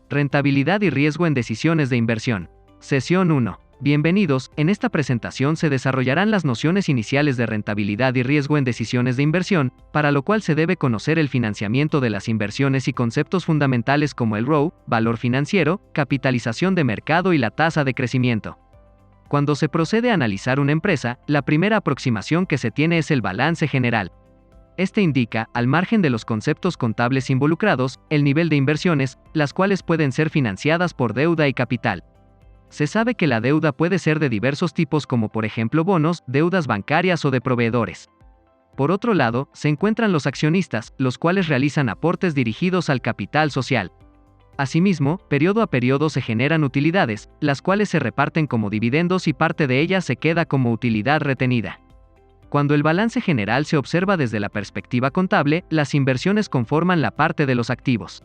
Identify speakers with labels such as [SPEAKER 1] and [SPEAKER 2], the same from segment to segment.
[SPEAKER 1] Rentabilidad y riesgo en decisiones de inversión. Sesión 1. Bienvenidos, en esta presentación se desarrollarán las nociones iniciales de rentabilidad y riesgo en decisiones de inversión, para lo cual se debe conocer el financiamiento de las inversiones y conceptos fundamentales como el ROE, valor financiero, capitalización de mercado y la tasa de crecimiento. Cuando se procede a analizar una empresa, la primera aproximación que se tiene es el balance general. Este indica, al margen de los conceptos contables involucrados, el nivel de inversiones, las cuales pueden ser financiadas por deuda y capital. Se sabe que la deuda puede ser de diversos tipos como por ejemplo bonos, deudas bancarias o de proveedores. Por otro lado, se encuentran los accionistas, los cuales realizan aportes dirigidos al capital social. Asimismo, periodo a periodo se generan utilidades, las cuales se reparten como dividendos y parte de ellas se queda como utilidad retenida. Cuando el balance general se observa desde la perspectiva contable, las inversiones conforman la parte de los activos.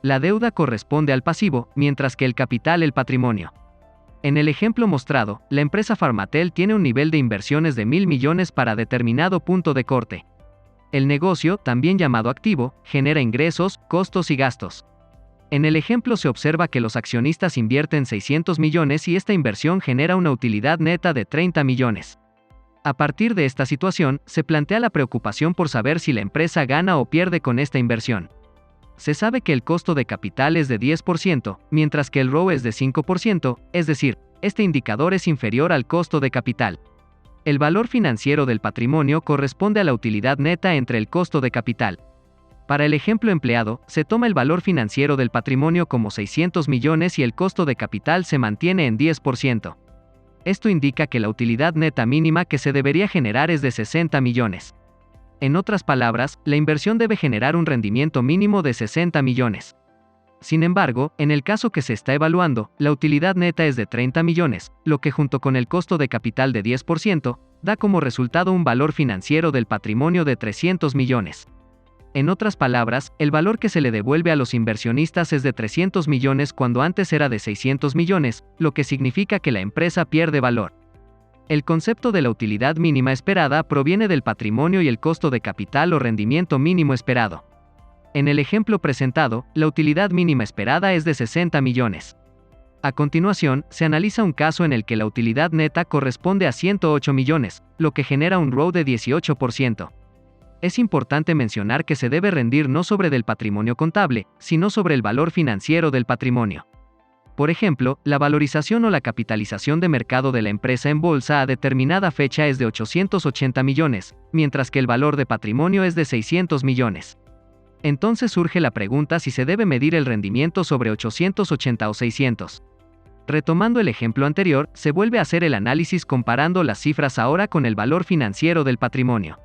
[SPEAKER 1] La deuda corresponde al pasivo, mientras que el capital el patrimonio. En el ejemplo mostrado, la empresa Pharmatel tiene un nivel de inversiones de 1.000 millones para determinado punto de corte. El negocio, también llamado activo, genera ingresos, costos y gastos. En el ejemplo se observa que los accionistas invierten 600 millones y esta inversión genera una utilidad neta de 30 millones. A partir de esta situación, se plantea la preocupación por saber si la empresa gana o pierde con esta inversión. Se sabe que el costo de capital es de 10%, mientras que el ROE es de 5%, es decir, este indicador es inferior al costo de capital. El valor financiero del patrimonio corresponde a la utilidad neta entre el costo de capital. Para el ejemplo empleado, se toma el valor financiero del patrimonio como 600 millones y el costo de capital se mantiene en 10%. Esto indica que la utilidad neta mínima que se debería generar es de 60 millones. En otras palabras, la inversión debe generar un rendimiento mínimo de 60 millones. Sin embargo, en el caso que se está evaluando, la utilidad neta es de 30 millones, lo que junto con el costo de capital de 10%, da como resultado un valor financiero del patrimonio de 300 millones. En otras palabras, el valor que se le devuelve a los inversionistas es de 300 millones cuando antes era de 600 millones, lo que significa que la empresa pierde valor. El concepto de la utilidad mínima esperada proviene del patrimonio y el costo de capital o rendimiento mínimo esperado. En el ejemplo presentado, la utilidad mínima esperada es de 60 millones. A continuación, se analiza un caso en el que la utilidad neta corresponde a 108 millones, lo que genera un ROE de 18%. Es importante mencionar que se debe rendir no sobre del patrimonio contable, sino sobre el valor financiero del patrimonio. Por ejemplo, la valorización o la capitalización de mercado de la empresa en bolsa a determinada fecha es de 880 millones, mientras que el valor de patrimonio es de 600 millones. Entonces surge la pregunta si se debe medir el rendimiento sobre 880 o 600. Retomando el ejemplo anterior, se vuelve a hacer el análisis comparando las cifras ahora con el valor financiero del patrimonio.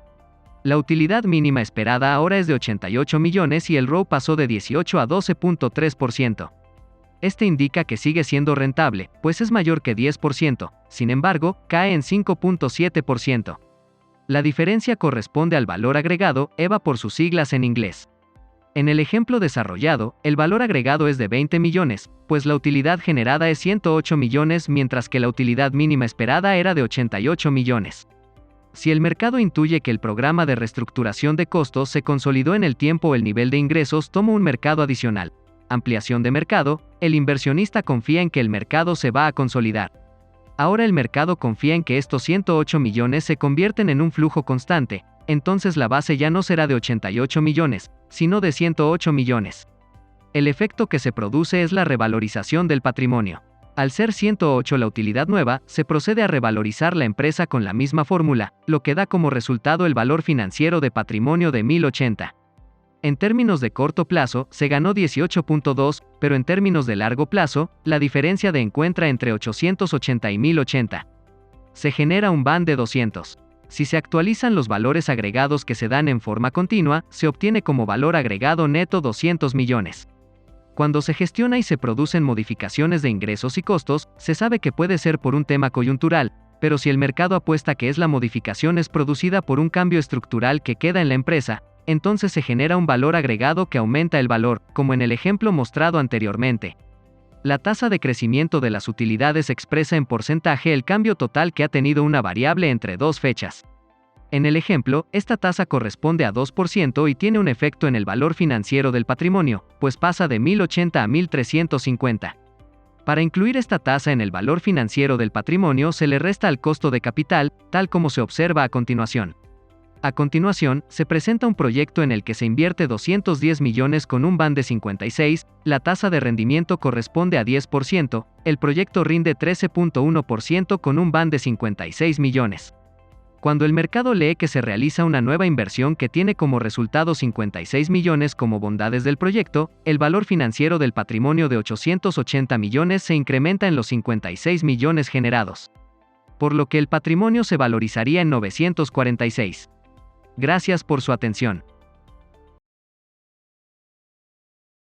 [SPEAKER 1] La utilidad mínima esperada ahora es de 88 millones y el ROE pasó de 18 a 12.3%. Este indica que sigue siendo rentable, pues es mayor que 10%, sin embargo, cae en 5.7%. La diferencia corresponde al valor agregado, EVA por sus siglas en inglés. En el ejemplo desarrollado, el valor agregado es de 20 millones, pues la utilidad generada es 108 millones mientras que la utilidad mínima esperada era de 88 millones. Si el mercado intuye que el programa de reestructuración de costos se consolidó en el tiempo o el nivel de ingresos toma un mercado adicional, ampliación de mercado, el inversionista confía en que el mercado se va a consolidar. Ahora el mercado confía en que estos 108 millones se convierten en un flujo constante, entonces la base ya no será de 88 millones, sino de 108 millones. El efecto que se produce es la revalorización del patrimonio. Al ser 108 la utilidad nueva, se procede a revalorizar la empresa con la misma fórmula, lo que da como resultado el valor financiero de patrimonio de 1080. En términos de corto plazo, se ganó 18.2, pero en términos de largo plazo, la diferencia de encuentra entre 880 y 1080. Se genera un band de 200. Si se actualizan los valores agregados que se dan en forma continua, se obtiene como valor agregado neto 200 millones. Cuando se gestiona y se producen modificaciones de ingresos y costos, se sabe que puede ser por un tema coyuntural, pero si el mercado apuesta que la modificación es producida por un cambio estructural que queda en la empresa, entonces se genera un valor agregado que aumenta el valor, como en el ejemplo mostrado anteriormente. La tasa de crecimiento de las utilidades expresa en porcentaje el cambio total que ha tenido una variable entre dos fechas. En el ejemplo, esta tasa corresponde a 2% y tiene un efecto en el valor financiero del patrimonio, pues pasa de 1080 a 1350. Para incluir esta tasa en el valor financiero del patrimonio se le resta al costo de capital, tal como se observa a continuación. A continuación, se presenta un proyecto en el que se invierte 210 millones con un BAN de 56, la tasa de rendimiento corresponde a 10%, el proyecto rinde 13.1% con un BAN de 56 millones. Cuando el mercado lee que se realiza una nueva inversión que tiene como resultado 56 millones como bondades del proyecto, el valor financiero del patrimonio de 880 millones se incrementa en los 56 millones generados, por lo que el patrimonio se valorizaría en 946. Gracias por su atención.